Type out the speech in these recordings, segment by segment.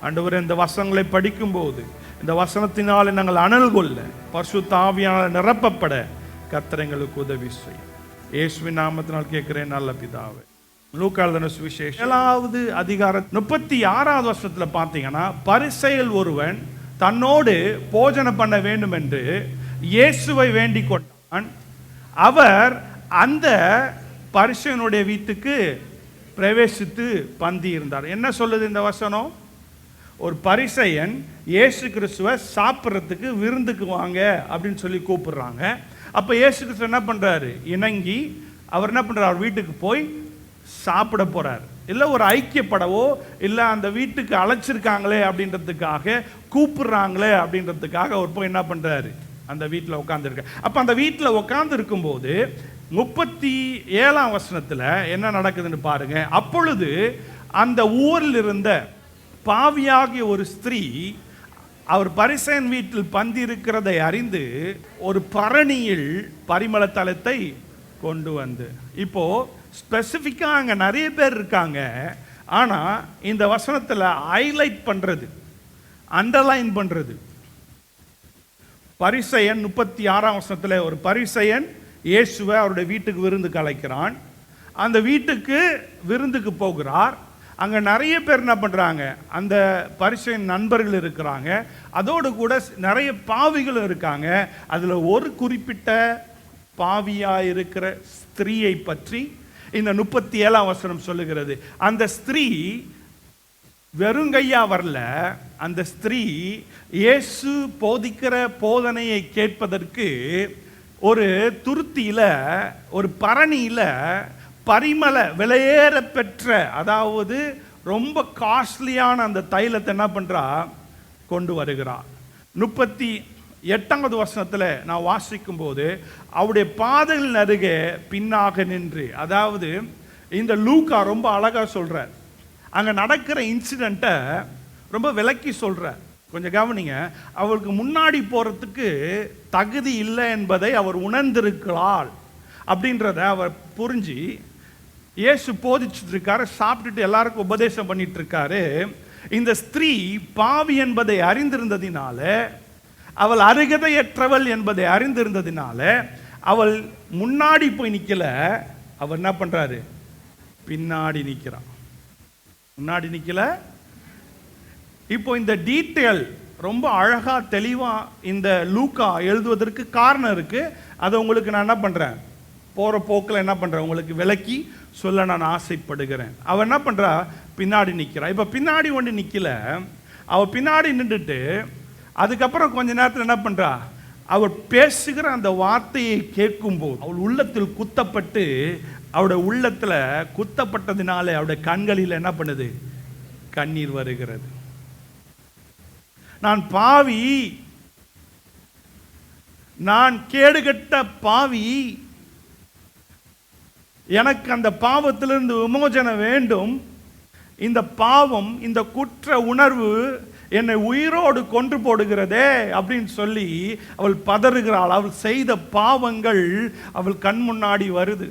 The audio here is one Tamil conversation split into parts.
ஆண்டவரே, இந்த வசனங்களை படிக்கும்போது இந்த வசனத்தினாலே நாங்கள் அனல் கொள்ள, பரிசுத்த ஆவியால் நிரப்பப்பட கர்த்தர் எங்களுக்கு உதவி செய்யும். இயேசுவின் நாமத்தினால் கேட்கிறேன் நல்ல பிதாவே. லூக்கா எழுதின சுவிசேஷம் 7வது அதிகாரம் 36வது வசனத்துல பார்த்தீங்கன்னா, பரிசேயன் ஒருவன் தன்னோடு போஜனம் பண்ண வேண்டும் என்று இயேசுவை வேண்டிக் கொண்டான். அவர் அந்த பரிசேயனுடைய வீட்டுக்கு பிரவேசித்து பந்தி இருந்தார். என்ன சொல்லுது இந்த வசனம்? ஒரு பரிசேயன் இயேசு கிறிஸ்துவை சாப்பிட்றதுக்கு விருந்துக்கு வாங்க அப்படின்னு சொல்லி கூப்பிடுறாங்க. அப்போ இயேசு கிறிஸ்து என்ன பண்ணுறாரு? இணங்கி அவர் என்ன பண்ணுறார்? அவர் வீட்டுக்கு போய் சாப்பிட போகிறார். இல்லை ஒரு ஐக்கியப்படவோ, இல்லை அந்த வீட்டுக்கு அழைச்சிருக்காங்களே அப்படின்றதுக்காக, கூப்பிடுறாங்களே அப்படின்றதுக்காக அவர் போய் என்ன பண்ணுறாரு? அந்த வீட்டில் உட்காந்துருக்க. அப்போ அந்த வீட்டில் உட்காந்து இருக்கும்போது 37ஆம் வசனத்தில் என்ன நடக்குதுன்னு பாருங்க. அப்பொழுது அந்த ஊரில் இருந்த பாவியாகிய ஒரு ஸ்திரீ அவர் பரிசேயன் வீட்டில் பந்தி இருக்கிறதை அறிந்து ஒரு பரணியில் பரிமள தைலத்தை கொண்டு வந்து, இப்போ ஸ்பெசிஃபிக்காக அங்கே நிறைய பேர் இருக்காங்க. ஆனால் இந்த வசனத்தில் ஹைலைட் பண்ணுறது, அண்டர்லைன் பண்ணுறது, பரிசேயன் 36ஆம் வசனத்தில் ஒரு பரிசேயன் இயேசுவை அவருடைய வீட்டுக்கு விருந்துக்கு அழைக்கிறான். அந்த வீட்டுக்கு விருந்துக்கு போகிறார். அங்கே நிறைய பேர் என்ன பண்ணுறாங்க? அந்த பரிசேயன் நண்பர்கள் இருக்கிறாங்க, அதோடு கூட நிறைய பாவிகளும் இருக்காங்க. அதில் ஒரு குறிப்பிட்ட பாவியாக இருக்கிற ஸ்திரீயை பற்றி இந்த 37ஆம் வசனம் சொல்லுகிறது. அந்த ஸ்திரீ வெறுங்கையா வரல. அந்த ஸ்திரீ இயேசு போதிக்கிற போதனையை கேட்பதற்கு ஒரு துருத்தியில், ஒரு பரணியில் பரிமள விலையேற பெற்ற, அதாவது ரொம்ப காஸ்ட்லியான அந்த தைலத்தை என்ன பண்ணுறா? கொண்டு வருகிறார். 38வது வசனத்தில் நான் வாசிக்கும் போது, அவருடைய பாதைகளின் அருகே பின்னாக நின்று, அதாவது இந்த லூக்கா ரொம்ப அழகாக சொல்கிறார். அங்கே நடக்கிற இன்சிடெண்ட்டை ரொம்ப விளக்கி சொல்கிறார். கொஞ்சம் கவனிங்க. அவளுக்கு முன்னாடி போகிறதுக்கு தகுதி இல்லை என்பதை அவர் உணர்ந்திருக்கிறாள் அப்படின்றத அவர் புரிஞ்சு இயேசு போதிச்சுட்டு இருக்காரு, சாப்பிட்டுட்டு எல்லாருக்கும் உபதேசம் பண்ணிட்டு இருக்காரு. இந்த ஸ்திரீ பாவி என்பதை அறிந்திருந்ததினால, அவள் அருகதையற்றவள் என்பதை அறிந்திருந்ததினால அவள் முன்னாடி போய் நிற்கல. அவர் என்ன பண்றாரு? பின்னாடி நிற்கிறான். முன்னாடி நிற்கல. இப்போ இந்த டீட்டெயில் ரொம்ப அழகா தெளிவா இந்த லூக்கா எழுதுவதற்கு காரணம் இருக்கு. அதை உங்களுக்கு நான் என்ன பண்றேன்? போற போக்கில் என்ன பண்றேன்? உங்களுக்கு விளக்கி சொல்ல நான் ஆசைப்படுகிறேன். அவ என்ன பண்றா? பின்னாடி நிற்கிறா. இப்போ பின்னாடி ஒன்று நிற்கல. அவ பின்னாடி நின்றுட்டு அதுக்கப்புறம் கொஞ்ச நேரத்தில் என்ன பண்றா? அவள் பேசுகிற அந்த வார்த்தையை கேட்கும்போது அவள் உள்ளத்தில் குத்தப்பட்டு, அவருடைய உள்ளத்தில் குத்தப்பட்டதினாலே அவருடைய கண்களில் என்ன பண்ணுது? கண்ணீர் வருகிறது. நான் பாவி, நான் கேடுகட்ட பாவி, எனக்கு அந்த பாவத்திலிருந்து விமோசனம் வேண்டும். இந்த பாவம், இந்த குற்ற உணர்வு என்னை உயிரோடு கொன்று போடுகிறதே அப்படின்னு சொல்லி அவள் பதறுகிறாள். அவள் செய்த பாவங்கள் அவள் கண் முன்னாடி வருது.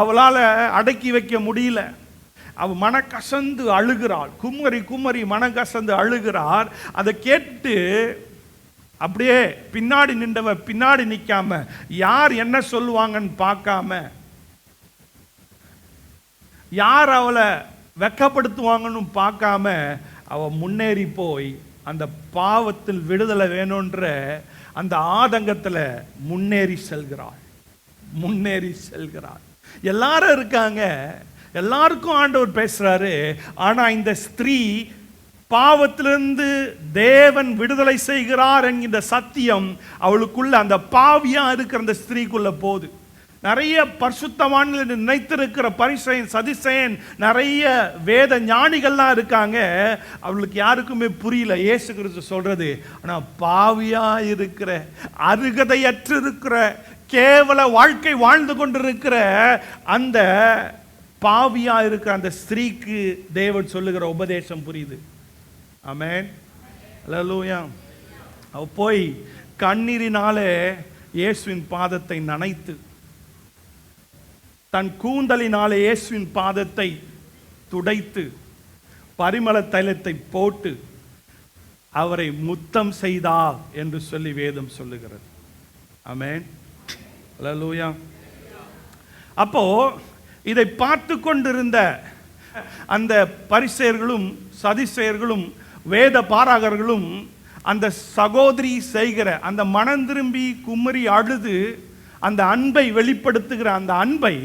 அவளால் அடக்கி வைக்க முடியல. அவள் மனக்கசந்து அழுகிறாள். குமரி குமரி மனக்கசந்து அழுகிறார். அதை கேட்டு அப்படியே பின்னாடி நின்றவ பின்னாடி நிற்காம, யார் என்ன சொல்லுவாங்கன்னு பார்க்காம, யார் அவளை வெக்கப்படுத்துவாங்கன்னு பார்க்காம, அவள் முன்னேறி போய் அந்த பாவத்தில் விடுதலை வேணுன்ற அந்த ஆதங்கத்தில் முன்னேறி செல்கிறாள். முன்னேறி செல்கிறாள். எல்லாரும் இருக்காங்க, எல்லாருக்கும் ஆண்டவர் பேசுறாரு. ஆனா இந்த ஸ்திரீ பாவத்திலிருந்து தேவன் விடுதலை செய்கிறார் என்கிற சத்தியம் அவளுக்குள்ள, அந்த பாவியா இருக்கிற அந்த ஸ்திரீக்குள்ள போகுது. நிறைய பரிசுத்தவான்கள் நினைத்திருக்கிற பரிசேயன், சதுசேயன், நிறைய வேத ஞானிகள்லாம் இருக்காங்க. அவளுக்கு யாருக்குமே புரியல இயேசு கிறிஸ்து சொல்றது. ஆனா பாவியா இருக்கிற, அருகதையற்று இருக்கிற, கேவல வாழ்க்கை வாழ்ந்து கொண்டிருக்கிற அந்த பாவியா இருக்கிற அந்த ஸ்திரீக்கு தேவன் சொல்லுகிற உபதேசம் புரியுது. ஆமென், அல்லேலூயா. அவ போய் கண்ணீரினாலே இயேசுவின் பாதத்தை நனைத்து, தன் கூந்தலினாலே இயேசுவின் பாதத்தை துடைத்து, பரிமள தைலத்தை போட்டு அவரை முத்தம் செய்தார் என்று சொல்லி வேதம் சொல்லுகிறது. ஆமென், அல்லேலூயா. அப்போ இதை பார்த்து கொண்டிருந்த அந்த பரிசேயர்களும் சதிசேயர்களும் வேத பாரகர்களும் அந்த சகோதரி செய்கிற அந்த மனம் திரும்பி குமரி அழுது அந்த அன்பை வெளிப்படுத்துகிற அந்த அன்பை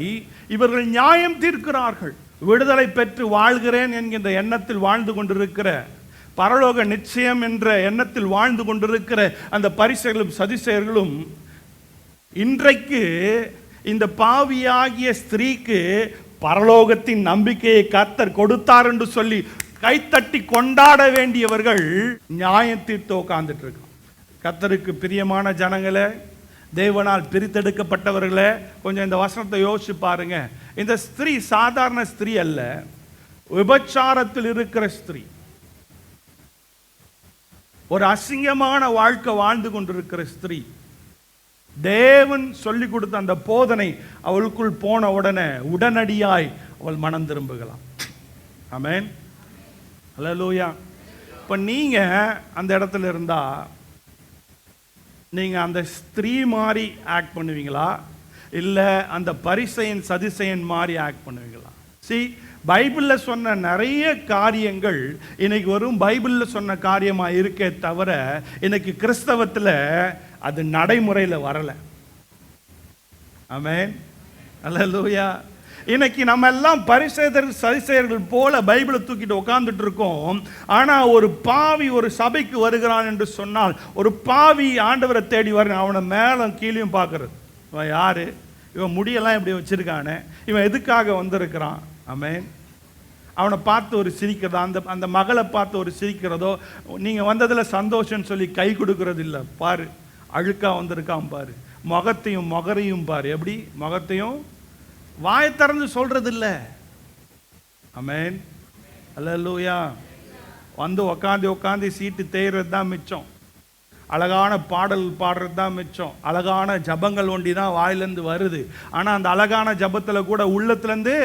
இவர்கள் நியாயம் தீர்க்கிறார்கள். விடுதலை பெற்று வாழ்கிறேன் என்கின்ற எண்ணத்தில் வாழ்ந்து கொண்டிருக்கிற, பரலோக நிச்சயம் என்ற எண்ணத்தில் வாழ்ந்து கொண்டிருக்கிற அந்த பரிசேயர்களும் சதிசேயர்களும் இன்றைக்கு இந்த பாவியாகிய ஸ்திரீக்கு பரலோகத்தின் நம்பிக்கையை கர்த்தர் கொடுத்தார் என்று சொல்லி கைத்தட்டி கொண்டாட வேண்டியவர்கள் நியாயம் தீர்த்து உட்கார்ந்துட்டு இருக்கான். கர்த்தருக்கு பிரியமான ஜனங்களே, தேவனால் பிரித்தெடுக்கப்பட்டவர்களே, கொஞ்சம் இந்த வசனத்தை யோசிச்சு பாருங்க. இந்த ஸ்திரீ சாதாரண ஸ்திரீ அல்ல, விபச்சாரத்தில் இருக்கிற ஸ்திரீ, ஒரு அசிங்கமான வாழ்க்கை வாழ்ந்து கொண்டிருக்கிற ஸ்திரீ. தேவன் சொல்லி கொடுத்த அந்த போதனை அவளுக்குள் போன உடனே உடனடியாய் அவள் மனம் திரும்புகலாம். ஆமென், அல்லேலூயா. இப்போ நீங்க அந்த இடத்துல இருந்தா நீங்க அந்த ஸ்திரீ மாதிரி ஆக்ட் பண்ணுவீங்களா, இல்லை அந்த பரிசேயன் சதிசேயன் மாதிரி ஆக்ட் பண்ணுவீங்களா? பைபிளில் சொன்ன நிறைய காரியங்கள் இன்னைக்கு வரும் பைபிளில் சொன்ன காரியமாக இருக்கே தவிர இன்னைக்கு கிறிஸ்தவத்தில் அது நடைமுறையில் வரலை. ஆமென், அல்லேலூயா. இன்னைக்கு நம்ம எல்லாம் பரிசேயர் சதிசேயர்கள் போல பைபிளை தூக்கிட்டு உட்கார்ந்துட்டு இருக்கோம். ஆனால் ஒரு பாவி ஒரு சபைக்கு வருகிறான் என்று சொன்னால், ஒரு பாவி ஆண்டவரை தேடி வர அவனை மேலும் கீழேயும் பார்க்கறது. இவன் யாரு, இவன் முடியெல்லாம் இப்படி வச்சிருக்கானே, இவன் எதுக்காக வந்திருக்கிறான்? ஆமென். அவனை பார்த்து ஒரு சிரிக்கிறதோ, அந்த மகளை பார்த்து ஒரு சிரிக்கிறதோ, நீங்கள் வந்ததில் சந்தோஷம்னு சொல்லி கை கொடுக்கறது இல்லை. பாரு, அழுக்கா வந்திருக்கான் பாரு, முகரையும் பாரு, எப்படி முகத்தையும் வாயை திறந்து சொல்றது இல்லை. ஆமென், அல்லேலூயா. வந்து உக்காந்து சீட்டு தேய்றது தான் மிச்சம், அழகான பாடல் பாடுறது தான் மிச்சம், அழகான ஜபங்கள் ஒண்டி தான் வாயிலேருந்து வருது. ஆனால் அந்த அழகான ஜபத்தில் கூட உள்ளத்துலேருந்து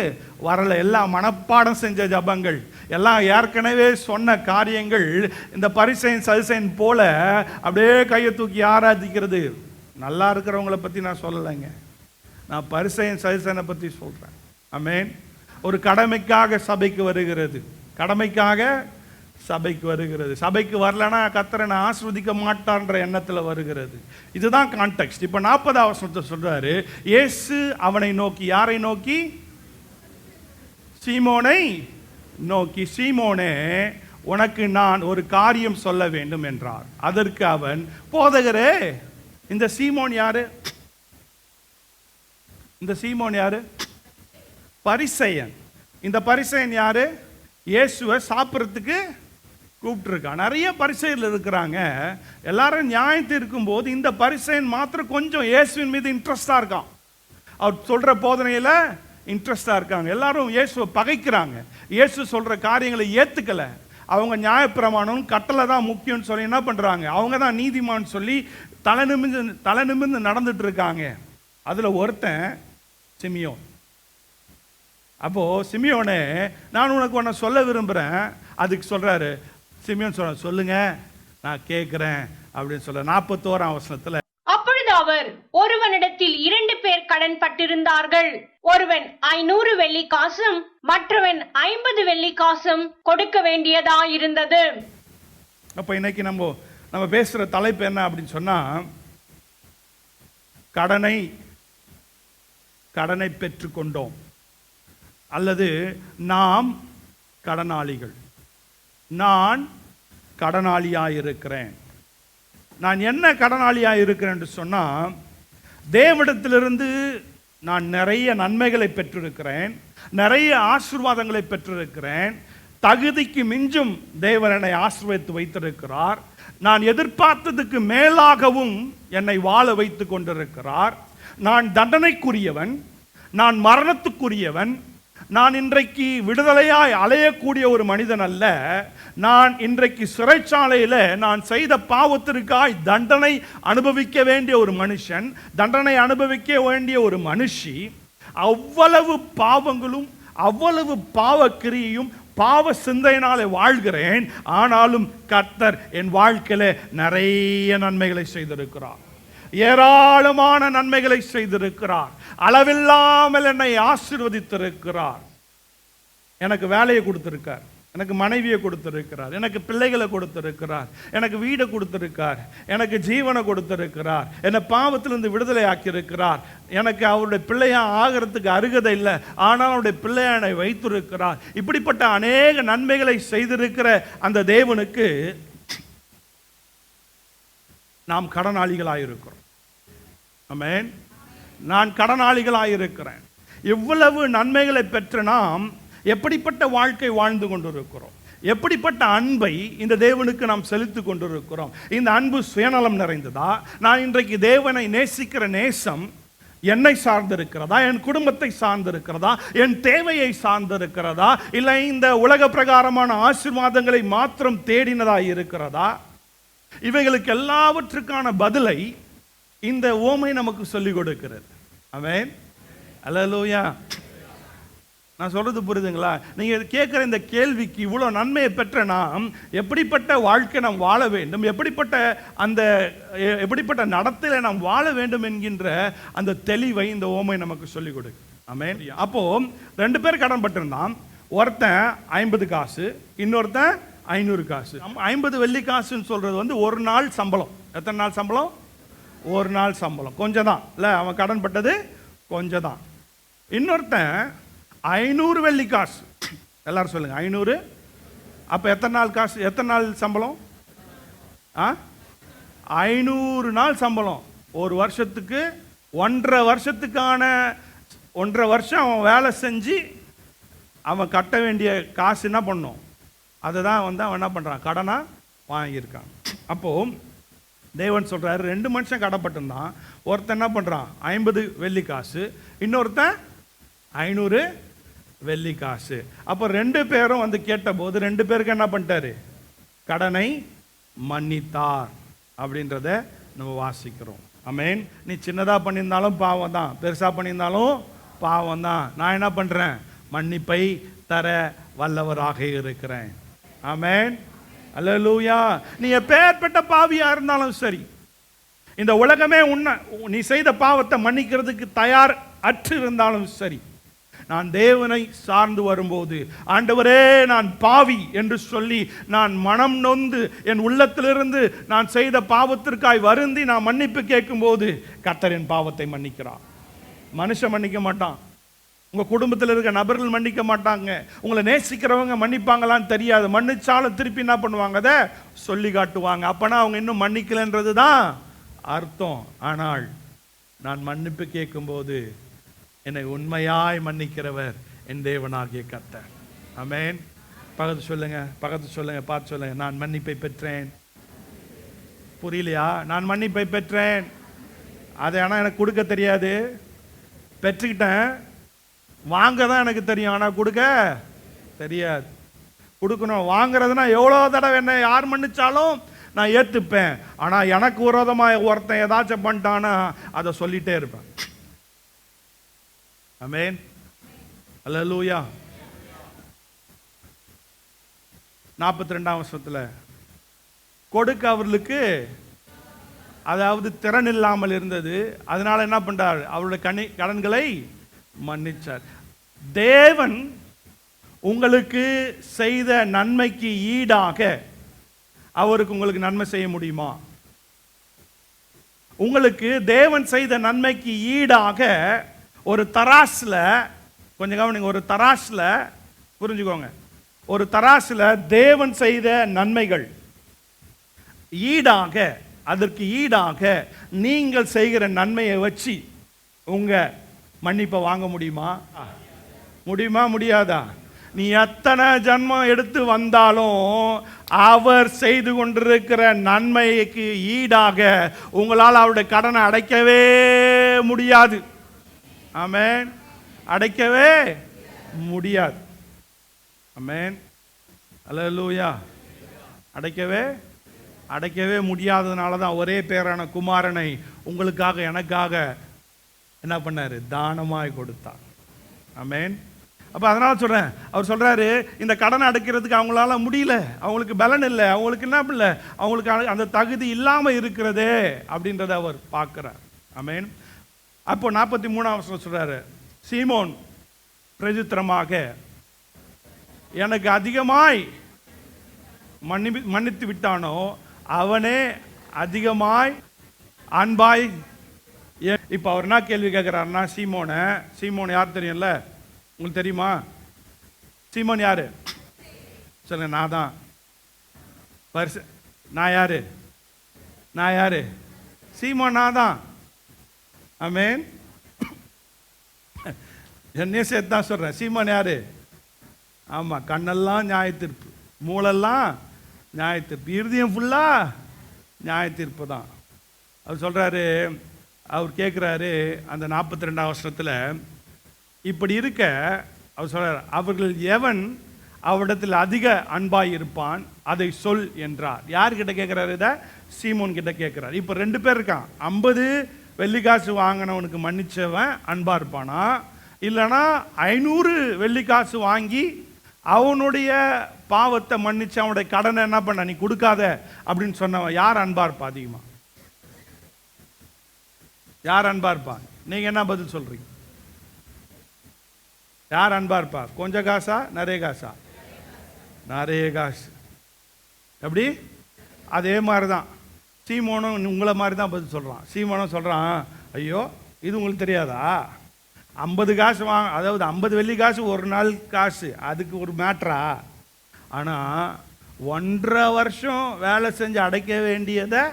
வரலை. எல்லாம் மனப்பாடம் செஞ்ச ஜபங்கள், எல்லாம் ஏற்கனவே சொன்ன காரியங்கள். இந்த பரிசேயன் சதிசேயன் போல அப்படியே கையை தூக்கி ஆராதிக்கிறது. நல்லா இருக்கிறவங்கள பற்றி நான் சொல்லலைங்க, நான் பரிசேயன் சதிசேயனை பற்றி சொல்கிறேன். ஆமென். ஒரு கடமைக்காக சபைக்கு வருகிறது, கடமைக்காக சபைக்கு வருகிறது. சபைக்கு வரலன்னா கர்த்தரை ஆஸ்வதிக்க மாட்டான்ற எண்ணத்தில் வருகிறது. இதுதான் கான்டெக்ஸ்ட். இப்போ 40வது வசனத்தை சொல்றாரு, இயேசு அவனை நோக்கி, யாரை நோக்கி? சீமோனை நோக்கி, சீமோனே, உனக்கு நான் ஒரு காரியம் சொல்ல வேண்டும் என்றார். அதற்கு அவன், போதகரே. இந்த சீமோன் யாரு? இந்த சீமோன் யாரு? பரிசேயன். இந்த பரிசேயன் யாரு? இயேசுவை சாப்பிட்றதுக்கு கூப்பிட்டுருக்கான். நிறைய பரிசேயர்கள் இருக்கிறாங்க, எல்லாரும் நியாயத்து இருக்கும்போது இந்த பரிசேயன் மாத்திரம் கொஞ்சம் இயேசுவின் மீது இன்ட்ரெஸ்டாக இருக்கான். அவர் சொல்கிற போதனையில் இன்ட்ரெஸ்டாக இருக்காங்க. எல்லாரும் இயேசுவை பகைக்கிறாங்க, இயேசு சொல்கிற காரியங்களை ஏற்றுக்கலை. அவங்க நியாயப்பிரமாணம் கட்டளை தான் முக்கியம்னு சொல்லி என்ன பண்ணுறாங்க, அவங்க தான் நீதிமான்னு சொல்லி தலை நிமிர்ந்து நடந்துட்டு இருக்காங்க. அதில் ஒருத்தன் சிமியோன். அப்போ சிமியோனே, நான் உனக்கு ஒன்று சொல்ல விரும்புகிறேன். அதுக்கு சொல்றாரு சிமியோன், சொல்லுங்க நான் கேட்கிறேன் அப்படின்னு சொல்ற. 41ஆம் வசனத்துல, அப்பொழுது அவர், ஒருவனிடத்தில் 2 பேர் கடன் பட்டிருந்தார்கள், ஒருவன் 500 வெள்ளி காசும் மற்றவன் 50 வெள்ளி காசும் கொடுக்க வேண்டியதா இருந்தது. அப்ப இன்னைக்கு நம்ம பேசுற தலைப்பு என்ன அப்படின்னு சொன்னா, கடனை பெற்றுக்கொண்டோம் அல்லது நாம் கடனாளிகள். நான் கடனாளியாயிருக்கிறேன். நான் என்ன கடனாளியாயிருக்கிறேன் என்று சொன்னால், தேவனிடத்திலிருந்து நான் நிறைய நன்மைகளை பெற்றிருக்கிறேன், நிறைய ஆசீர்வாதங்களை பெற்றிருக்கிறேன். தகுதிக்கு மிஞ்சும் தேவன் என்னை ஆசீர்வதித்து வைத்திருக்கிறார். நான் எதிர்பார்த்ததுக்கு மேலாகவும் என்னை வாழ வைத்து கொண்டிருக்கிறார். நான் தண்டனைக்குரியவன், நான் மரணத்துக்குரியவன், நான் இன்றைக்கு விடுதலையாய் அலையக்கூடிய ஒரு மனிதன் அல்ல. நான் இன்றைக்கு சிறைச்சாலையில் நான் செய்த பாவத்திற்காய் தண்டனை அனுபவிக்க வேண்டிய ஒரு மனுஷன், தண்டனை அனுபவிக்க வேண்டிய ஒரு மனுஷி. அவ்வளவு பாவங்களும் அவ்வளவு பாவக்கிரியையும் பாவ சிந்தையினாலே வாழ்கிறேன், ஆனாலும் கர்த்தர் என் வாழ்க்கையில நிறைய நன்மைகளை செய்திருக்கிறார், ஏராளமான நன்மைகளை செய்திருக்கிறார், அளவில்லாமல் என்னை ஆசீர்வதித்திருக்கிறார். எனக்கு வேலையை கொடுத்திருக்கார், எனக்கு மனைவியை கொடுத்திருக்கிறார், எனக்கு பிள்ளைகளை கொடுத்திருக்கிறார், எனக்கு வீடை கொடுத்திருக்கார், எனக்கு ஜீவனை கொடுத்திருக்கிறார், என்னை பாவத்திலிருந்து விடுதலை ஆக்கியிருக்கிறார். எனக்கு அவருடைய பிள்ளையா ஆகிறதுக்கு அருகதை இல்லை, ஆனால் அவருடைய பிள்ளையா என்னை வைத்திருக்கிறார். இப்படிப்பட்ட அநேக நன்மைகளை செய்திருக்கிற அந்த தேவனுக்கு நாம் கடனாளிகளாயிருக்கிறோம். ஆமென். நான் கடனாளிகளாயிருக்கிறேன். இவ்வளவு நன்மைகளை பெற்ற நாம் எப்படிப்பட்ட வாழ்க்கை வாழ்ந்து கொண்டிருக்கிறோம், எப்படிப்பட்ட அன்பை இந்த தேவனுக்கு நாம் செலுத்திக் கொண்டிருக்கிறோம். இந்த அன்பு சுயநலம் நிறைந்ததா? நான் இன்றைக்கு தேவனை நேசிக்கிற நேசம் என்னை சார்ந்திருக்கிறதா, என் குடும்பத்தை சார்ந்திருக்கிறதா, என் தேவையை சார்ந்திருக்கிறதா, இல்லை இந்த உலக பிரகாரமான ஆசீர்வாதங்களை மாத்திரம் தேடினதா இருக்கிறதா? இவைகளுக்கு எல்லாவற்றுக்கான பதிலை இந்த ஓமை நமக்கு சொல்லிக் கொடுக்கிறது. ஆமென். அல்லேலூயா. நான் சொல்றது புரியுதுங்களா? நீங்க கேட்கிற இந்த கேள்விக்கு இவ்வளவு நன்மையை பெற்ற நாம் எப்படிப்பட்ட வாழ்க்கை நாம் வாழ வேண்டும், எப்படிப்பட்ட நடத்தையில நாம் வாழ வேண்டும் என்கின்ற அந்த தெளிவை இந்த ஓமை நமக்கு சொல்லிக் கொடுக்கு. ஆமென். அப்போ 2 பேர் கடன் பட்டிருந்தான். ஒருத்தன் 50 காசு, இன்னொருத்தன் 500 காசு. 50 வெள்ளி காசுன்னு சொல்றது வந்து ஒரு நாள் சம்பளம். எத்தனை நாள் சம்பளம்? ஒரு நாள் சம்பளம். கொஞ்சம் தான் இல்லை, அவன் கடன் பட்டது கொஞ்சம் தான். இன்னொருத்தன் 500 வெள்ளி காசு. எல்லாரும் சொல்லுங்க 500. அப்போ எத்தனை நாள் காசு, எத்தனை நாள் சம்பளம்? 500 நாள் சம்பளம். ஒரு வருஷத்துக்கு 1.5 வருஷத்துக்கான 1.5 வருஷம் அவன் வேலை செஞ்சு அவன் கட்ட வேண்டிய காசு என்ன பண்ணும், அதை தான் வந்து அவன் என்ன பண்ணுறான், கடனா வாங்கியிருக்கான். அப்போது தேவன் சொல்கிறாரு, 2 மனுஷன் கடப்பட்டிருந்தான். ஒருத்தன் என்ன பண்ணுறான் 50 வெள்ளி காசு, இன்னொருத்தன் 500 வெள்ளி காசு. அப்போ 2 பேரும் வந்து கேட்டபோது 2 பேருக்கு என்ன பண்ணிட்டாரு, கடனை மன்னித்தார் அப்படின்றத நம்ம வாசிக்கிறோம். ஆமென். நீ சின்னதாக பண்ணியிருந்தாலும் பாவம் தான், பெருசாக பண்ணியிருந்தாலும் பாவம் தான். நான் என்ன பண்ணுறேன், மன்னிப்பை தர வல்லவராக இருக்கிறேன். ஆமென். அல்லேலூயா. நீ எப்பேற்பட்ட பாவியா இருந்தாலும் சரி, இந்த உலகமே நீ செய்த பாவத்தை மன்னிக்கிறதுக்கு தயார் அற்று இருந்தாலும் சரி, நான் தேவனை சார்ந்து வரும்போது, ஆண்டவரே நான் பாவி என்று சொல்லி நான் மனம் நொந்து என் உள்ளத்திலிருந்து நான் செய்த பாவத்திற்காய் வருந்தி நான் மன்னிப்பு கேட்கும்போது கர்த்தர் என் பாவத்தை மன்னிக்கிறார். மனுஷன் மன்னிக்க மாட்டான், உங்கள் குடும்பத்தில் இருக்க நபர்கள் மன்னிக்க மாட்டாங்க, உங்களை நேசிக்கிறவங்க மன்னிப்பாங்களான்னு தெரியாது. மன்னிச்சாலும் திருப்பி என்ன பண்ணுவாங்க, அதை சொல்லி காட்டுவாங்க. அப்போனா அவங்க இன்னும் மன்னிக்கலைன்றது தான் அர்த்தம். ஆனால் நான் மன்னிப்பு கேட்கும்போது என்னை உண்மையாய் மன்னிக்கிறவர் என் தேவனாகிய கர்த்தர். ஆமென். பக்கத்து சொல்லுங்க, பார்த்து சொல்லுங்க, நான் மன்னிப்பை பெற்றேன். புரியலையா? நான் மன்னிப்பை பெற்றேன். அதை ஆனால் எனக்கு கொடுக்க தெரியாது. பெற்றுக்கிட்டேன், வாங்க தான் எனக்கு தெரியும், ஆனால் கொடுக்க தெரியாது. கொடுக்கணும். வாங்குறதுனா எவ்வளோ தடவை என்ன யார் மன்னிச்சாலும் நான் ஏற்றுப்பேன். ஆனால் எனக்கு விரோதமாக ஒருத்தன் ஏதாச்சும் பண்ணிட்டானா அதை சொல்லிட்டே இருப்பேன். ஆமென். அல்லேலூயா. 42ஆம் வசனத்தில் கொடுக்க அவர்களுக்கு அதாவது திறன் இல்லாமல் இருந்தது, அதனால என்ன பண்றார், அவருடைய கடன்களை மன்னிச்சார். தேவன் உங்களுக்கு செய்த நன்மைக்கு ஈடாக அவருக்கு உங்களுக்கு நன்மை செய்ய முடியுமா? உங்களுக்கு தேவன் செய்த நன்மைக்கு ஈடாக ஒரு தராசுல, கொஞ்சம் கவனிங்க, ஒரு தராசுல புரிஞ்சுக்கோங்க, ஒரு தராசுல தேவன் செய்த நன்மைகள் ஈடாக, அதற்கு ஈடாக நீங்கள் செய்கிற நன்மையை வச்சு உங்க மன்னிப்பை வாங்க முடியுமா? முடியாதா? நீ எத்தனை ஜன்மம் எடுத்து வந்தாலும் அவர் செய்து கொண்டிருக்கிற நன்மைக்கு ஈடாக உங்களால் அவருடைய கடனை அடைக்கவே முடியாது. ஆமென். அடைக்கவே முடியாது. ஆமென். அல்லேலூயா. அடைக்கவே முடியாததுனால தான் ஒரே பேரான குமாரனை உங்களுக்காக எனக்காக என்ன பண்ணாரு, தானமாய் கொடுத்தார். ஆமென். அப்போ அதனால் சொல்கிறேன், அவர் சொல்கிறாரு இந்த கடனை அடைக்கிறதுக்கு அவங்களால முடியல, அவங்களுக்கு பலன் இல்லை, அவங்களுக்கு என்ன இல்லை, அவங்களுக்கு அந்த தகுதி இல்லாமல் இருக்கிறதே அப்படின்றத அவர் பார்க்குறார். ஆமென். அப்போ 43ஆம் வசனம் சொல்கிறாரு, சீமோன் பிரதித்திரமாக, எனக்கு அதிகமாய் மன்னித்து விட்டானோ அவனே அதிகமாய் அன்பாய். இப்போ அவர் என்ன கேள்வி கேட்குறாருன்னா, சீமோன் யார் தெரியும்ல, உங்களுக்கு தெரியுமா? சீமோன் யாரு சொல்லுங்க. நான் தான். நான் யாரு? சீமோன் நான் தான். ஆமென். என்னையும் சேர்த்து தான் சொல்றேன். சீமோன் யாரு? ஆமா, கண்ணெல்லாம் நியாயத்தீர்ப்பு, மூளெல்லாம் நியாயத்தீர்ப்பு, இருதயம் ஃபுல்லா நியாயத்தீர்ப்பு தான். அவர் சொல்றாரு, அவர் கேட்குறாரு அந்த 42ஆம் வசனத்தில், இப்படி இருக்க அவர் சொல்றார், அவர்கள் எவன் அவரிடத்தில் அதிக அன்பாய் இருப்பான் அதை சொல் என்றார். யார்கிட்ட கேட்குறாரு? இதை சீமோன் கிட்ட கேட்குறாரு. இப்போ 2 பேர் இருக்கான். 50 வெள்ளிக்காசு வாங்கினவனுக்கு மன்னிச்சவன் அன்பா இருப்பானா, இல்லைனா 500 வெள்ளிக்காசு வாங்கி அவனுடைய பாவத்தை மன்னிச்சு அவனுடைய கடனை என்ன பண்ண, நீ கொடுக்காத அப்படின்னு சொன்னவன் யார் அன்பா இருப்பா? அதிகமா யார் அன்பா இருப்பா? நீங்க என்ன பதில் சொல்றீங்க? யார் அன்பா இருப்பா? கொஞ்சம் காசா நிறைய காசா? நிறைய காசு. எப்படி? அதே மாதிரி தான் சீமோனும் உங்களை மாதிரி தான் பதில் சொல்கிறான். சீமோனும் சொல்கிறான், ஐயோ இது உங்களுக்கு தெரியாதா, 50 காசு அதாவது 50 வெள்ளி காசு ஒரு நாள் காசு, அதுக்கு ஒரு மேட்ரா? ஆனால் 1.5 வருஷம் வேலை செஞ்சு அடைக்க வேண்டியதை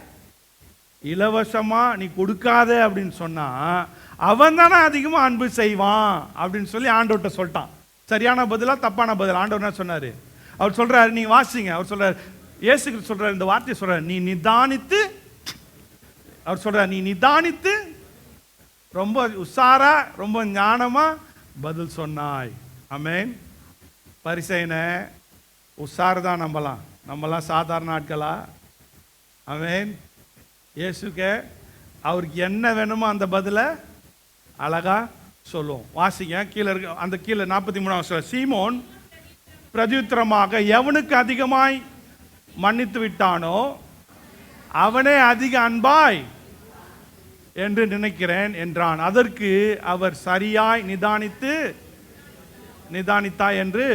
இலவசமாக நீ கொடுக்காத அப்படின்னு சொன்னால் அவன் தானே அதிகமாக அன்பு செய்வான் அப்படின்னு சொல்லி ஆண்டவர்கிட்ட சொல்லிட்டான். சரியான பதிலா தப்பான பதில்? ஆண்டவர் என்ன சொன்னார்? அவர் சொல்கிறாரு, நீ வாசிங்க. அவர் சொல்கிறார், இயேசு கிறிஸ்து சொல்கிறார், இந்த வார்த்தையை சொல்கிறார், நீ நிதானித்து, அவர் சொல்கிறார், நீ நிதானித்து ரொம்ப உஷாரா ரொம்ப ஞானமா பதில் சொன்னாய். ஆமென். பரிசேயனே, உஷார் தான் நம்மலாம் சாதாரண ஆட்களா? ஆமென். இயேசுக்கு அவருக்கு என்ன வேணுமோ அந்த பதிலை அழகா சொல்லுவோம். வாசிங்க, கீழே இருக்க அந்த கீழே 43ஆம் சீமோன் பிரதியுத்தரமாக, எவனுக்கு அதிகமாய் மன்னித்து விட்டானோ அவனே அதிக அன்பாய் என்று நினைக்கிறேன் என்றான். அதற்கு அவர் சரியாய் நிதானித்தாய் என்று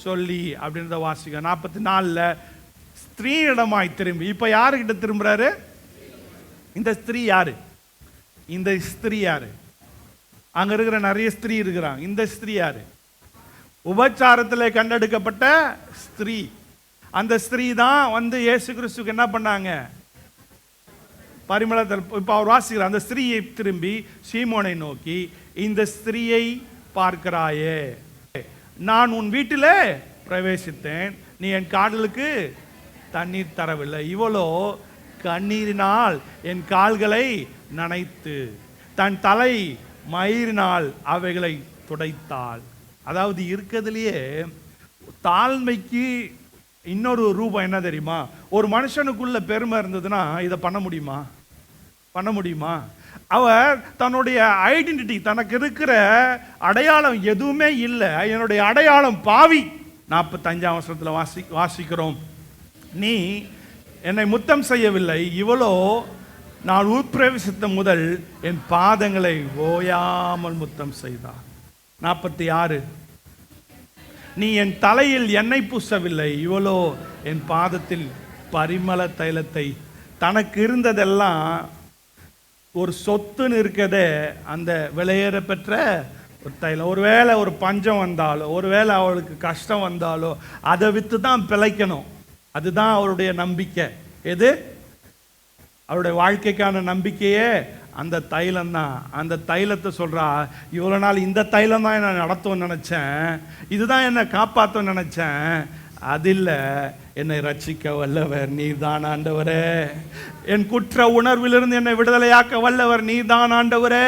சொல்லி அப்படின்றத வாசிக்க. 44ல் ஸ்திரீயிடமாய் திரும்பி, இப்ப யாருக்கிட்ட திரும்புறாரு? இந்த ஸ்திரீ யாரு? இந்த ஸ்திரீ யாரு? அங்க இருக்கிற நிறைய ஸ்திரீ இருக்கிறாங்க. இந்த ஸ்திரீ யாரு? உபச்சாரத்தில் கண்டெடுக்கப்பட்ட ஸ்திரீ. அந்த ஸ்திரீ தான் வந்து இயேசு கிறிஸ்துக்கு என்ன பண்ணாங்க? பரிமளத்தில். இப்போ அவர் வாசிக்கிறார். அந்த ஸ்திரீயை திரும்பி சீமோனை நோக்கி, இந்த ஸ்திரீயை பார்க்கிறாயே, நான் உன் வீட்டிலே பிரவேசித்தேன், நீ என் கால்களுக்கு தண்ணீர் தரவில்லை, இவளோ கண்ணீரினால் என் கால்களை நனைத்து தன் தலை மயிரினால் அவைகளை துடைத்தாள். அதாவது இருக்கிறதுலையே தாழ்மைக்கு இன்னொரு ரூபம் என்ன தெரியுமா? ஒரு மனுஷனுக்குள்ள பெருமை இருந்ததுன்னா இதை பண்ண முடியுமா? அவர் தன்னுடைய ஐடென்டிட்டி, தனக்கு இருக்கிற அடையாளம் எதுவுமே இல்லை, என்னுடைய அடையாளம் பாவி. 45ஆம் வசனத்தில் வாசிக்கிறோம், நீ என்னை முத்தம் செய்யவில்லை, இவளோ நான் உட்பிரவேசித்த முதல் என் பாதங்களை ஓயாமல் முத்தம் செய்தார். 46, நீ என் தலையில் எண்ணெய் பூசவில்லை, இவளோ என் பாதத்தில் பரிமள தைலத்தை. தனக்கு இருந்ததெல்லாம் ஒரு சொத்துன்னு இருக்கதே அந்த விலையேற பெற்ற ஒரு தைலம். ஒருவேளை ஒரு பஞ்சம் வந்தாலோ, ஒருவேளை அவளுக்கு கஷ்டம் வந்தாலோ அதை விற்று தான் பிழைக்கணும். அதுதான் அவருடைய நம்பிக்கை. எது? அவருடைய வாழ்க்கைக்கான நம்பிக்கையே அந்த தைலம் தான். அந்த தைலத்தை சொல்றா, இவ்வளோ நாள் இந்த தைலம் தான் என்ன நடத்தும்னு நினைச்சேன், இதுதான் என்னை காப்பாற்றும் நினைச்சேன், அது இல்லை, என்னை ரட்சிக்க வல்லவர் நீர்தான் ஆண்டவரே, என் குற்ற உணர்விலிருந்து என்னை விடுதலையாக்க வல்லவர் நீர்தான் ஆண்டவரே,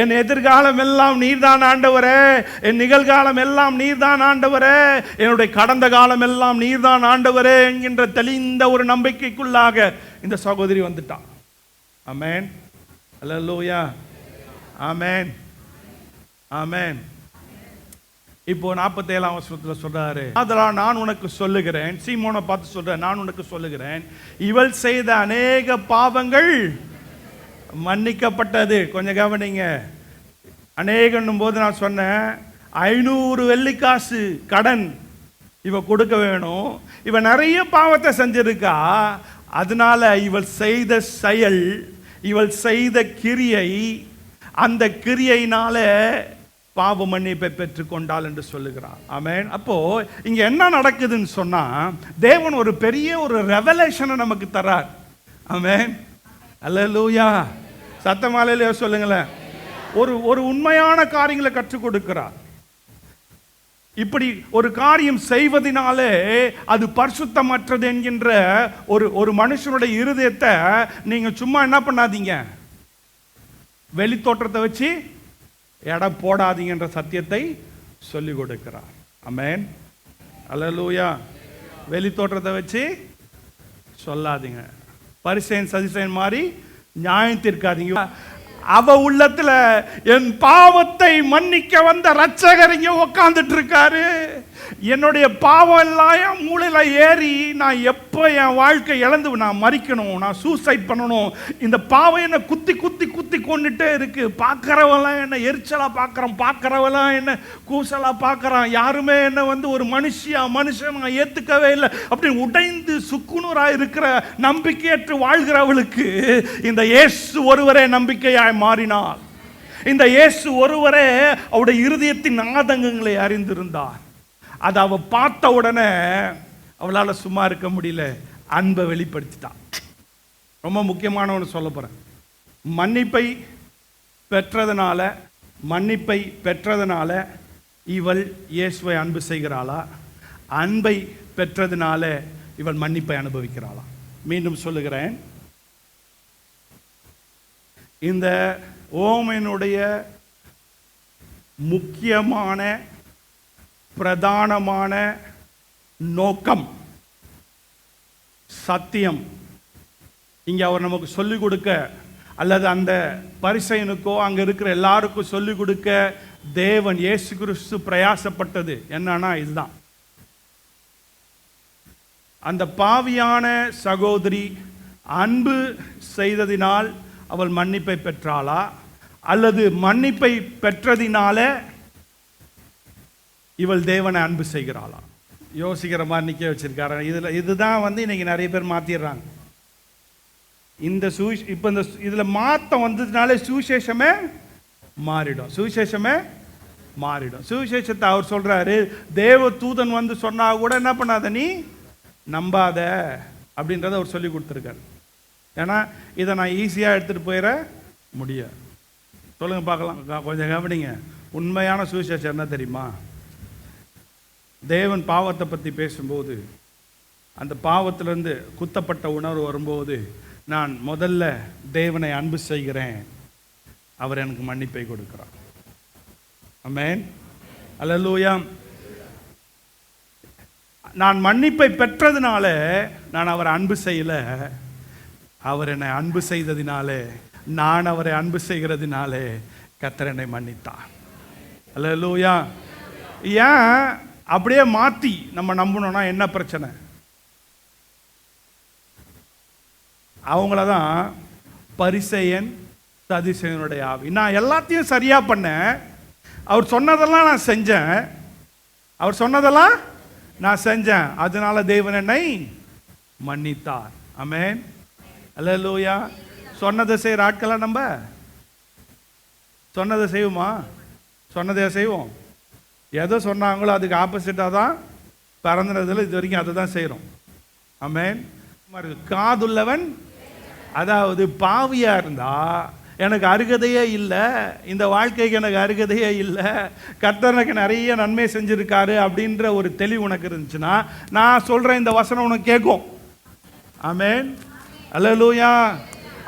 என் எதிர்காலம் எல்லாம் நீர்தான் ஆண்டவரே, என் நிகழ்காலம் எல்லாம் நீர்தான் ஆண்டவரே, என்னுடைய கடந்த காலம் எல்லாம் நீர்தான் ஆண்டவரே என்கின்ற தெளிந்த ஒரு நம்பிக்கைக்குள்ளாக இந்த சகோதரி வந்துட்டான். ஆமென். அல்லேலூயா. ஆமென். ஆமென். இப்போ 47ஆம் வசனத்தில் சொல்றாரு, அதெல்லாம் நான் உனக்கு சொல்லுகிறேன், சீமோனை பார்த்து சொல்றேன், நான் உனக்கு சொல்லுகிறேன், இவள் செய்த அநேக பாவங்கள் மன்னிக்கப்பட்டது. கொஞ்சம் கவனிங்க, அநேகன்னும் போது நான் சொன்னேன் 500 வெள்ளிக்காசு கடன் இவ கொடுக்க வேணும். இவ நிறைய பாவத்தை செஞ்சிருக்கா. அதனால இவள் செய்த செயல், இவள் செய்த கிரியை, அந்த கிரியையினால பாவ மன்னிப்பை பெற்றுக்கொண்டாள் என்று சொல்லுகிறார். ஆமென். அப்போ இங்க என்ன நடக்குதுன்னு சொன்னா, தேவன் ஒரு பெரிய ஒரு ரெவலேஷனை நமக்கு தரார். ஆமென். அல்லேலூயா. சத்தமாலையில சொல்லுங்களேன். ஒரு உண்மையான காரியங்களை கற்றுக் கொடுக்கிறார். இப்படி ஒரு காரியம் செய்வதனாலே அது பரிசுத்தமற்றது என்கின்ற ஒரு மனுஷனுடைய இருதயத்தை நீங்க சும்மா என்ன பண்ணாதீங்க, வெளி தோற்றத்தை வச்சு எடை போடாதீங்கன்ற சத்தியத்தை சொல்லிக் கொடுக்கிறார். ஆமென். அல்லேலூயா. வெளி தோற்றத்தை வச்சு சொல்லாதீங்க. பரிசேயன் சதிசேயன் மாதிரி நியாயம் தீர்க்காதீங்க. அவ உள்ளத்துல என் பாவத்தை மன்னிக்க வந்த ரட்சகர் இங்க உட்கார்ந்துட்டு இருக்காரு. என்னுடைய பாவம் எல்லாம் என் மூளையில ஏறி நான் எப்போ என் வாழ்க்கை இழந்து நான் மறிக்கணும், நான் சூசைட் பண்ணணும், இந்த பாவம் என்ன குத்தி குத்தி குத்தி கொண்டுட்டே இருக்கு. பார்க்கறவெல்லாம் என்ன எரிச்சலா பார்க்கறான், பார்க்கறவெல்லாம் என்ன கூசலா பார்க்கறான், யாருமே என்ன ஒரு மனுஷன் நான் ஏத்துக்கவே இல்லை அப்படின்னு உடைந்து சுக்குநூறாக இருக்கிற நம்பிக்கையற்று வாழ்கிறவளுக்கு இந்த இயேசு ஒருவரே நம்பிக்கையாய் மாறினார். இந்த இயேசு ஒருவரே அவருடைய இருதயத்தின் ஆதங்கங்களை அறிந்திருந்தார். அதை அவ பார்த்த உடனே அவளால் சும்மா இருக்க முடியல, அன்பை வெளிப்படுத்திட்டான். ரொம்ப முக்கியமான ஒன்று சொல்ல போறேன். மன்னிப்பை பெற்றதுனால இவள் இயேசுவை அன்பு செய்கிறாளா, அன்பை பெற்றதுனால இவள் மன்னிப்பை அனுபவிக்கிறாளா? மீண்டும் சொல்லுகிறேன், இந்த ஓமையினுடைய முக்கியமான பிரதானமான நோக்கம் சத்தியம். இங்க அவர் நமக்கு சொல்லிக் கொடுக்க, அல்லது அந்த பரிசேயனுக்கோ அங்க இருக்கிற எல்லாருக்கும் சொல்லிக் கொடுக்க தேவன் இயேசு கிறிஸ்து பிரயாசப்பட்டது என்னன்னா இதுதான். அந்த பாவியான சகோதரி அன்பு செய்ததினால் அவள் மன்னிப்பை பெற்றாளா, அல்லது மன்னிப்பை பெற்றதினால இவள் தேவனை அன்பு செய்கிறாளா? யோசிக்கிற மாதிரி நிற்க வச்சிருக்காரு. இதுதான் இன்னைக்கு நிறைய பேர் மாத்திடுறாங்க. இப்போ இந்த இதில் மாற்றம் வந்ததுனாலே சுவிசேஷமே மாறிடும். சுவிசேஷத்தை அவர் சொல்றாரு, தேவ தூதன் சொன்னா கூட என்ன பண்ணாத, நீ நம்பாத அப்படின்றத அவர் சொல்லி கொடுத்துருக்காரு. ஏன்னா இதை நான் ஈஸியாக எடுத்துகிட்டு போயிட முடியாது. சொல்லுங்க பார்க்கலாம். கொஞ்சம் கவனிங்க. உண்மையான சுவிசேஷம் என்ன தெரியுமா? தேவன் பாவத்தை பற்றி பேசும்போது, அந்த பாவத்திலிருந்து குத்தப்பட்ட உணர்வு வரும்போது, நான் முதல்ல தேவனை அன்பு செய்கிறேன், அவர் எனக்கு மன்னிப்பை கொடுக்கிறார். ஆமென். அல்லேலூயா. நான் மன்னிப்பை பெற்றதுனால நான் அவரை அன்பு செய்யல, அவர் என்னை அன்பு செய்ததினாலே, நான் அவரை அன்பு செய்கிறதுனாலே கர்த்தர் என்னை மன்னித்தார். அல்லேலூயா. ஏன் அப்படியே மாத்தி நம்ம நம்பணும்னா என்ன பிரச்சனை? அவங்களதான் பரிசேயன் சதிசேயனுடைய ஆவி. நான் எல்லாத்தையும் சரியா பண்ணேன், அவர் சொன்னதெல்லாம் நான் செஞ்சேன், அதனால தேவன் என்னை மன்னித்தார். ஆமென். அல்லேலூயா. சொன்னதை செய்கிற ஆட்களா நம்ம? சொன்னதை செய்வோமா? சொன்னதை செய்வோம். எதை சொன்னாங்களோ அதுக்கு ஆப்போசிட்டாக தான் பிறந்ததில் இது வரைக்கும் அதை தான் செய்கிறோம். ஆமென். காதுள்ளவன், அதாவது பாவியா இருந்தா எனக்கு அருகதையே இல்லை, இந்த வாழ்க்கைக்கு எனக்கு அருகதையே இல்லை, கர்த்தர் எனக்கு நிறைய நன்மை செஞ்சிருக்காரு அப்படின்ற ஒரு தெளிவு உனக்கு இருந்துச்சுன்னா நான் சொல்றேன் இந்த வசனம் உனக்கு கேட்கும். ஆமென். அல்லேலூயா.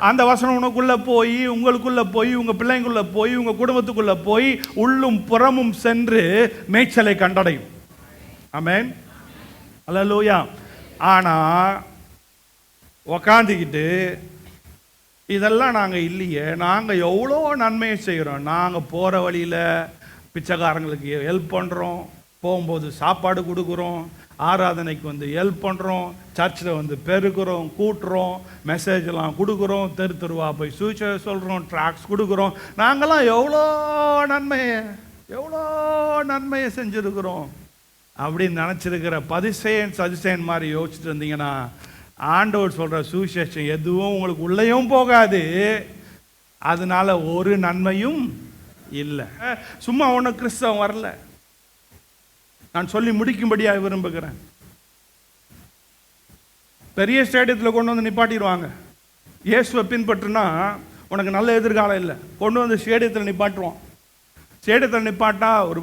அந்த வசனம் உனக்குள்ள போய், உங்களுக்குள்ள போய், உங்க பிள்ளைங்குள்ள போய், உங்க குடும்பத்துக்குள்ள போய் உள்ளும் புறமும் சென்று மேய்ச்சலை கண்டடையும். ஆமென். அல்லேலூயா. ஆனா உக்காந்துக்கிட்டு இதெல்லாம் நாங்கள் இல்லையே, நாங்கள் எவ்வளோ நன்மையை செய்கிறோம், நாங்கள் போகிற வழியில் பிச்சைக்காரங்களுக்கு ஹெல்ப் பண்ணுறோம், போகும்போது சாப்பாடு கொடுக்குறோம், ஆராதனைக்கு வந்து ஹெல்ப் பண்ணுறோம், சர்ச்சில் வந்து பெருக்கிறோம், கூட்டுறோம், மெசேஜெல்லாம் கொடுக்குறோம், தெரு தெருவா போய் சுவிசேஷம் சொல்கிறோம், ட்ராக்ஸ் கொடுக்குறோம். நாங்கள்லாம் எவ்வளோ நன்மையை செஞ்சுருக்கிறோம் அப்படின்னு நினச்சிருக்கிற பதிசேன் சதிசேன் மாதிரி யோசிச்சுட்டு இருந்தீங்கன்னா, ஆண்டவர் சொல்கிற சுவிசேஷம் எதுவும் உங்களுக்கு உள்ளேயும் போகாது, அதனால ஒரு நன்மையும் இல்லை. சும்மா ஒன்றும் கிறிஸ்தவம் வரல. நான் சொல்லி முடிக்கும்படியாக விரும்புகிறேன். பெரிய ஸ்டேடியத்தில் கொண்டு வந்து நிப்பாட்டிடுவாங்க. இயேசுவை பின்பற்றுனா உனக்கு நல்ல எதிர்காலம் இல்லை, கொண்டு வந்து ஸ்டேடியத்தில் நிப்பாட்டுவான். ஸ்டேடியத்தில் நிப்பாட்டா ஒரு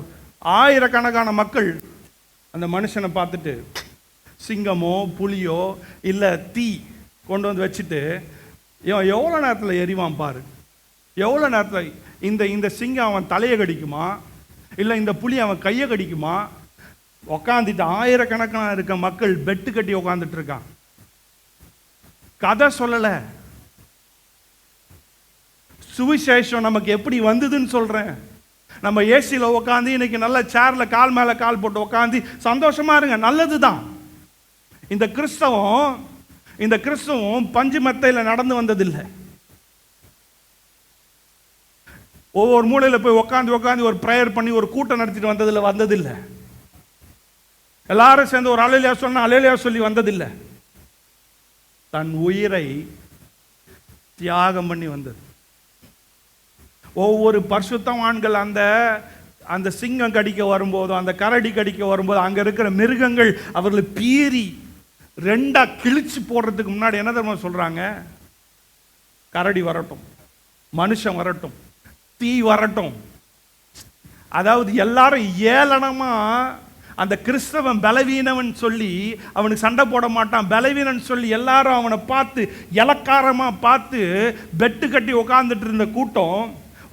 ஆயிரக்கணக்கான மக்கள் அந்த மனுஷனை பார்த்துட்டு, சிங்கமோ புலியோ இல்லை தீ கொண்டு வந்து வச்சுட்டு, எவ்வளோ நேரத்தில் எரிவான் பாரு, எவ்வளோ நேரத்தில் இந்த சிங்கம் அவன் தலையை கடிக்குமா, இல்லை இந்த புலி அவன் கையை கடிக்குமா? உக்காந்துட்டு ஆயிரக்கணக்கான இருக்க மக்கள் பெட்டு கட்டி உக்காந்துட்டு இருக்கான். கதை சொல்லலை, சுவிசேஷம் நமக்கு எப்படி வந்ததுன்னு சொல்றேன். நம்ம ஏசியில் உட்காந்து இன்னைக்கு நல்ல சேர்ல கால் மேல கால் போட்டு உட்காந்து சந்தோஷமா இருங்க, நல்லதுதான். இந்த கிறிஸ்தவம் பஞ்சு மெத்தையில் நடந்து வந்ததில்லை. ஒவ்வொரு மூலையில் போய் உட்காந்து ஒரு ப்ரேயர் பண்ணி ஒரு கூட்டம் நடத்திட்டு வந்ததில்லை. எல்லாரும் சேர்ந்து ஒரு அலையிலையா சொன்னா அலையிலையா சொல்லி வந்ததில்லை. தன் உயிரை தியாகம் பண்ணி வந்தது. ஒவ்வொரு பரிசுத்தவான்கள் அந்த சிங்கம் கடிக்க வரும்போது, அந்த கரடி கடிக்க வரும்போது, அங்க இருக்கிற மிருகங்கள் அவர்களை பீறி ரெண்டா கிழிச்சு போடுறதுக்கு முன்னாடி என்ன தெரியுமா சொல்றாங்க? கரடி வரட்டும், மனுஷன் வரட்டும், தீ வரட்டும். அதாவது எல்லாரும் ஏளனமா அந்த கிறிஸ்தவன் பலவீனவன் சொல்லி அவனுக்கு சண்டை போட மாட்டான். பலவீனன் சொல்லி எல்லாரும் அவனை பார்த்து இலக்காரமா பார்த்து பெட்டு கட்டி உட்கார்ந்துட்டு இருந்த கூட்டம்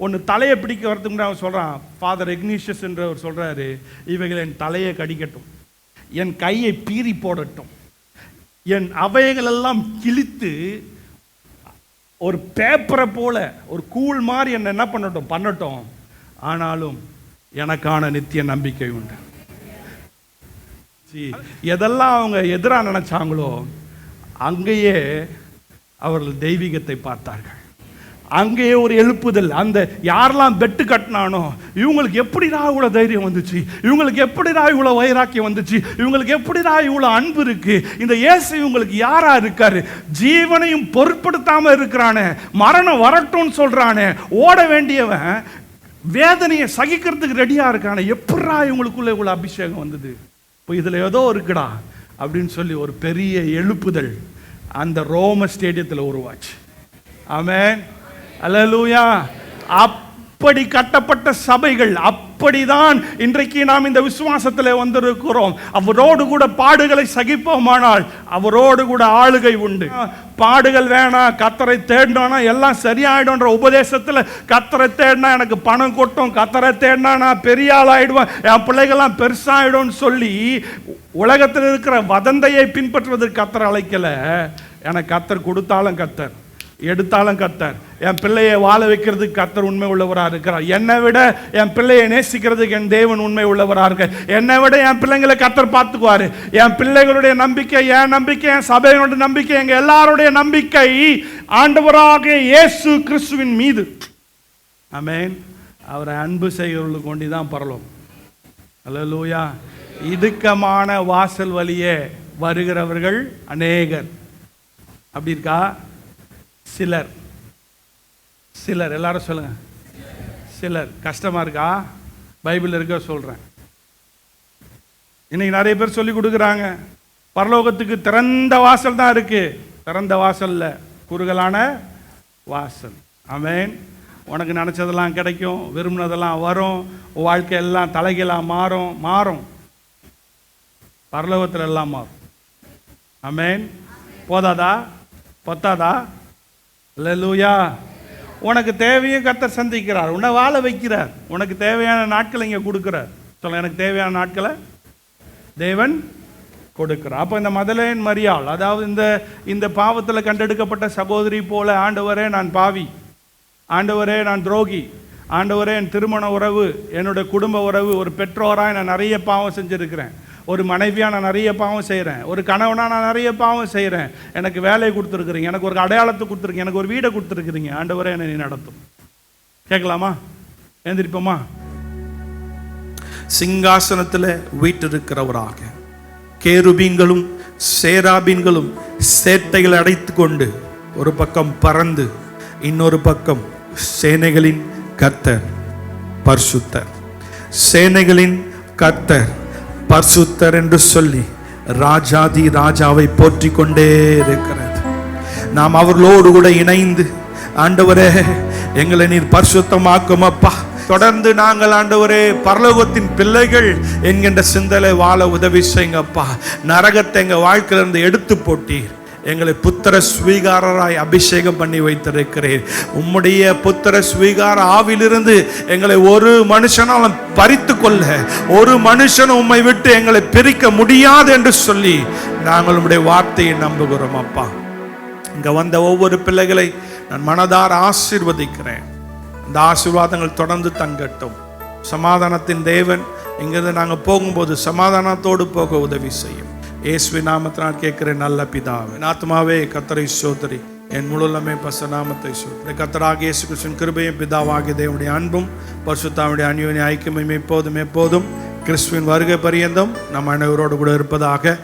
ஒன்று தலையை பிடிக்க வரதுக்கு அவன் சொல்றான். ஃபாதர் இக்னிஷியஸ் என்றவர் சொல்றாரு, இவைகள் என் தலையை கடிக்கட்டும், என் கையை பீறி போடட்டும், என் அவைகளெல்லாம் கிழித்து ஒரு பேப்பரை போல ஒரு கூழ் மாதிரி என்ன பண்ணட்டும், ஆனாலும் எனக்கான நித்திய நம்பிக்கை உண்டு. எதெல்லாம் அவங்க எதிராக நினைச்சாங்களோ அங்கேயே அவர்கள் தெய்வீகத்தை பார்த்தார்கள். அங்கேயே ஒரு எழுப்புதல். அந்த யாரெல்லாம் பெட்டு கட்டினானோ இவங்களுக்கு எப்படிடா இவ்வளோ தைரியம் வந்துச்சு, இவங்களுக்கு எப்படிடா இவ்வளோ வைராக்கியம் வந்துச்சு, இவங்களுக்கு எப்படிடா இவ்வளோ அன்பு இருக்கு, இந்த இயேசு இவங்களுக்கு யாரா இருக்காரு, ஜீவனையும் பொருட்படுத்தாம இருக்கிறானே, மரணம் வரட்டும்னு சொல்றானே, ஓட வேண்டியவன் வேதனையை சகிக்கிறதுக்கு ரெடியா இருக்கானே, எப்படா இவங்களுக்குள்ள இவ்வளோ அபிஷேகம் வந்தது, இப்போ இதில் ஏதோ இருக்குடா அப்படின்னு சொல்லி ஒரு பெரிய எழுப்புதல் அந்த ரோம ஸ்டேடியத்தில் உருவாச்சு. ஆமென், அல்லேலூயா. அப்படி கட்டப்பட்ட சபைகள், அப்படிதான் இன்றைக்கு நாம் இந்த விசுவாசத்தில் வந்திருக்கிறோம். அவரோடு கூட பாடுகளை சகிப்போமானால் அவரோடு கூட ஆளுகை உண்டு. பாடுகள் வேணாம், கர்த்தரை தேடினா எல்லாம் சரியாயிடும்ன்ற உபதேசத்தில் கர்த்தரை தேடினா எனக்கு பணம் கொட்டும், கர்த்தரை தேடினா நான் பெரிய ஆள் ஆயிடுவேன், என் பிள்ளைகள்லாம் பெருசாயிடும் சொல்லி உலகத்தில் இருக்கிற வதந்தையை பின்பற்றுவதற்கு கர்த்தர் அழைக்கல. எனக்கு கர்த்தர் கொடுத்தாலும் கர்த்தர், எடுத்தாலும் கர்த்தர், என் பிள்ளையை வாழ வைக்கிறதுக்கு கர்த்தர் உண்மை உள்ளவராக இருக்கிறார். என்னை விட என் பிள்ளையை நேசிக்கிறதுக்கு என் தேவன் உண்மை உள்ளவராக இருக்க. என்னை விட என் பிள்ளைங்களை கர்த்தர் பார்த்துக்குவாரு. என் பிள்ளைகளுடைய நம்பிக்கை, என் நம்பிக்கை, என் சபையோட நம்பிக்கை, எங்க எல்லாருடைய நம்பிக்கை ஆண்டவராக இயேசு கிறிஸ்துவின் மீது. ஆமென். அவரை அன்பு செய்கிறவர்களுக்கு கொண்டு தான் பரலோகம். அல்லேலூயா. இடுக்கமான வாசல் வழியே வருகிறவர்கள் அநேகர். அப்படி இருக்கா? சிலர் எல்லாரும் சொல்லுங்க. சிலர். கஷ்டமா இருக்கா? பைபிள் இருக்க சொல்றேன். இன்னைக்கு நிறைய பேர் சொல்லி கொடுக்குறாங்க, பரலோகத்துக்கு திறந்த வாசல் தான் இருக்கு. திறந்த வாசல்ல குறுகலான வாசல். ஆமென். உனக்கு நினைச்சதெல்லாம் கிடைக்கும், விரும்பினதெல்லாம் வரும், வாழ்க்கை எல்லாம் தலைகீழாக மாறும். பரலோகத்தில் எல்லாம் மாறும். ஆமென். போதாதா? பத்தாதா? அல்லேலூயா. உனக்கு தேவையும் கர்த்தர் சந்திக்கிறார், உன்னை வாழ வைக்கிறார், உனக்கு தேவையான நாட்களை இங்கே கொடுக்கிறார். சொல்ல, எனக்கு தேவையான நாட்களை தேவன் கொடுக்கிறார். அப்போ இந்த மதலேன் மரியாள், அதாவது இந்த பாவத்தில் கண்டெடுக்கப்பட்ட சகோதரி போல, ஆண்டவரே நான் பாவி, ஆண்டவரே நான் துரோகி, ஆண்டவரே, என் திருமண உறவு, என்னுடைய குடும்ப உறவு, ஒரு பெற்றோராக நான் நிறைய பாவம் செஞ்சுருக்கிறேன், ஒரு மனைவியாக நான் நிறைய பாவம் செய்கிறேன், ஒரு கணவனாக நான் நிறைய பாவம் செய்கிறேன், எனக்கு வேலையை கொடுத்துருக்குறீங்க, எனக்கு ஒரு அடையாளத்தை கொடுத்துருக்கீங்க, எனக்கு ஒரு வீடை கொடுத்துருக்குறீங்க, ஆண்டவரே என்னை நீ நடத்தும். கேட்கலாமா? எழுந்திருப்போமா? சிங்காசனத்தில் வீட்டிருக்கிறவராக கேருபீன்களும் சேராபீன்களும் சேட்டைகளை அடைத்து கொண்டு ஒரு பக்கம் பறந்து இன்னொரு பக்கம் சேனைகளின் கர்த்தர் பரிசுத்தர், சேனைகளின் கர்த்தர் பரிசுத்தர் என்று சொல்லி ராஜாதி ராஜாவை போற்றி கொண்டே இருக்கிறது. நாம் அவர்களோடு கூட இணைந்து, ஆண்டவரே எங்களை நீர் பரிசுத்தமாக்கும் அப்பா, தொடர்ந்து நாங்கள் ஆண்டவரே பரலோகத்தின் பிள்ளைகள் என்கின்ற சிந்தனை வாழ உதவி செய்யுங்கப்பா. நரகத்தை எங்கள் வாழ்க்கையிலிருந்து எடுத்து போட்டீர், எங்களை புத்திர ஸ்வீகாரராய் அபிஷேகம் பண்ணி வைத்திருக்கிறேன். உம்முடைய புத்திர ஸ்வீகார ஆவிலிருந்து எங்களை ஒரு மனுஷனாலும் பறித்து கொள்ள ஒரு மனுஷனும் உம்மை விட்டு எங்களை பிரிக்க முடியாது என்று சொல்லி நாங்கள் உம்முடைய வார்த்தையை நம்புகிறோம் அப்பா. இங்க வந்த ஒவ்வொரு பிள்ளைகளை நான் மனதார ஆசீர்வதிக்கிறேன். இந்த ஆசீர்வாதங்கள் தொடர்ந்து தங்கட்டும். சமாதானத்தின் தேவன் இங்கிருந்து நாங்கள் போகும்போது சமாதானத்தோடு போக உதவி செய்யும். இயேசுவின் நாமத்தினால் கேட்கிறேன் நல்ல பிதாவே. ஆத்மாவே கர்த்தரை ஸ்தோத்திரி, என் முழுலமே பரிசுத்த நாமத்தை ஸ்தோத்திரி. கர்த்தராகிய இயேசு கிறிஸ்துவின் கிருபையும் பிதாவாகிய தேவனுடைய அன்பும் பரிசுத்தாவினுடைய அந்யோன்ய ஐக்கியமும் எப்போதும் கிறிஸ்துவின் வருகை பரியந்தம் நம் அனைவரோடு கூட இருப்பதாக.